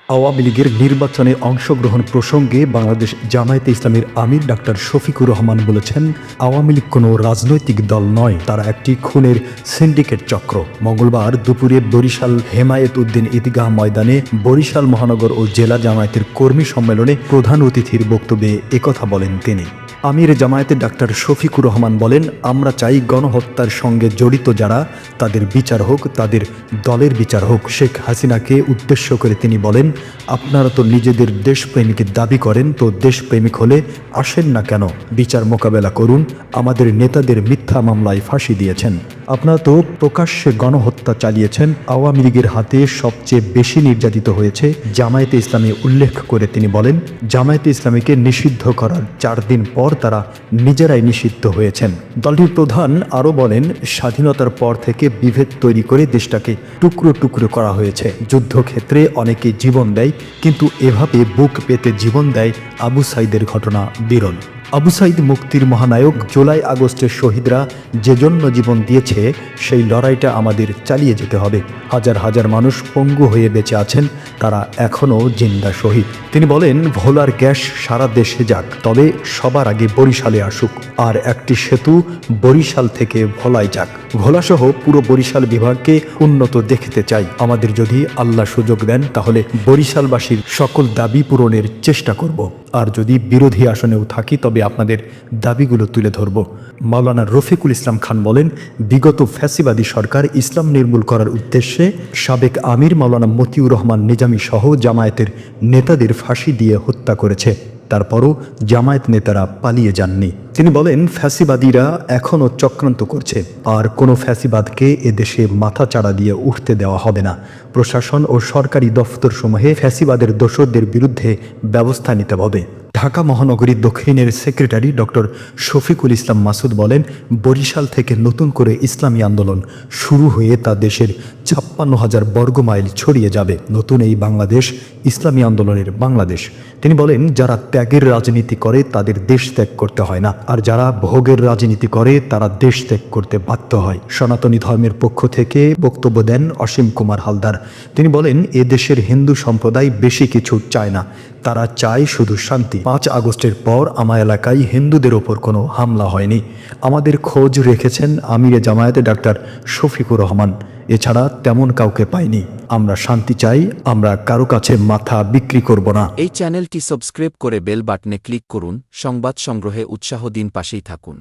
আওয়ামী লীগের নির্বাচনে অংশগ্রহণ প্রসঙ্গে বাংলাদেশ জামায়াতে ইসলামীর আমির ডাক্তার শফিকুর রহমান বলেছেন, আওয়ামী লীগ কোনো রাজনৈতিক দল নয়, তারা একটি খুনের সিন্ডিকেট চক্র। মঙ্গলবার দুপুরে বরিশাল হেমায়েত উদ্দিন ঈদগাহ ময়দানে বরিশাল মহানগর ও জেলা জামায়াতের কর্মী সম্মেলনে প্রধান অতিথির বক্তব্যে একথা বলেন তিনি। আমির জামায়াতে ডাক্তার শফিকুর রহমান বলেন, আমরা চাই গণহত্যার সঙ্গে জড়িত যারা, তাদের বিচার হোক, তাদের দলের বিচার হোক। শেখ হাসিনাকে উদ্দেশ্য করে তিনি বলেন, আপনারা তো নিজেদের দেশপ্রেমিকের দাবি করেন, তো দেশপ্রেমিক হলে আসেন না কেন? বিচার মোকাবেলা করুন। আমাদের নেতাদের মিথ্যা মামলায় ফাঁসি দিয়েছেন, আপনারা তো প্রকাশ্যে গণহত্যা চালিয়েছেন। আওয়ামী লীগের হাতে সবচেয়ে বেশি নির্যাতিত হয়েছে জামায়াতে ইসলামী উল্লেখ করে তিনি বলেন, জামায়াতে ইসলামীকে নিষিদ্ধ করার 4 দিন পর তারা নিজেরাই নিষিদ্ধ হয়েছেন। দলটির প্রধান আরও বলেন, স্বাধীনতার পর থেকে বিভেদ তৈরি করে দেশটাকে টুকরো টুকরো করা হয়েছে। যুদ্ধক্ষেত্রে অনেকে জীবন দেয়, কিন্তু এভাবে বুক পেতে জীবন দেয় আবু সাইদের ঘটনা বিরল। আবু সাইদ মুক্তির মহানায়ক। জুলাই আগস্টের শহীদরা যে জন্য জীবন দিয়েছে, সেই লড়াইটা আমাদের চালিয়ে যেতে হবে। হাজার হাজার মানুষ পঙ্গু হয়ে বেঁচে আছেন, তারা এখনও জিন্দা শহীদ। তিনি বলেন, ভোলার গ্যাস সারা দেশে যাক, তবে সবার আগে বরিশালে আসুক। আর একটি সেতু বরিশাল থেকে ভোলায় যাক। ভোলাসহ পুরো বরিশাল বিভাগকে উন্নত দেখতে চাই। আমাদের যদি আল্লাহ সুযোগ দেন, তাহলে বরিশালবাসীর সকল দাবি পূরণের চেষ্টা করব। আর যদি বিরোধী আসনেও থাকি, তবে আপনাদের দাবিগুলো তুলে ধরব। মাওলানা রফিকুল ইসলাম খান বলেন, বিগত ফ্যাসিবাদী সরকার ইসলাম নির্মূল করার উদ্দেশ্যে সাবেক আমির মাওলানা মতিউর রহমান নিজামী সহ জামায়াতের নেতাদের ফাঁসি দিয়ে হত্যা করেছে। তারপরও জামায়াত নেতারা পালিয়ে যাননি। তিনি বলেন, ফ্যাসিবাদীরা এখনও চক্রান্ত করছে, আর কোনো ফ্যাসিবাদকে এদেশে মাথা চাড়া দিয়ে উঠতে দেওয়া হবে না। প্রশাসন ও সরকারি দফতরসমূহে ফ্যাসিবাদের দোসরদের বিরুদ্ধে ব্যবস্থা নিতে হবে। ঢাকা মহানগরী দক্ষিণের সেক্রেটারি ডক্টর শফিকুল ইসলাম মাসুদ বলেন, বরিশাল থেকে নতুন করে ইসলামী আন্দোলন শুরু হয়ে তা দেশের 56,000 বর্গমাইল ছড়িয়ে যাবে। নতুন এই বাংলাদেশ ইসলামী আন্দোলনের বাংলাদেশ। তিনি বলেন, যারা ত্যাগের রাজনীতি করে তাদের দেশ ত্যাগ করতে হয় না, আর যারা ভোগের রাজনীতি করে তারা দেশ ত্যাগ করতে বাধ্য হয়। সনাতনী ধর্মের পক্ষ থেকে বক্তব্য দেন অসীম কুমার হালদার। তিনি বলেন, এ দেশের হিন্দু সম্প্রদায় বেশি কিছু চায় না, তারা চায় শুধু শান্তি। 5 আগস্টের পর আমার এলাকায় হিন্দুদের ওপর কোনো হামলা হয়নি। আমাদের খোঁজ রেখেছেন আমিরে জামায়াতে ডাক্তার শফিকুর রহমান, এছাড়া তেমন কাউকে পাইনি। আমরা শান্তি চাই, আমরা কারো কাছে মাথা বিক্রি করব না। এই চ্যানেলটি সাবস্ক্রাইব করে বেল বাটনে ক্লিক করুন। সংবাদ সংগ্রহে উৎসাহ দিন, পাশেই থাকুন।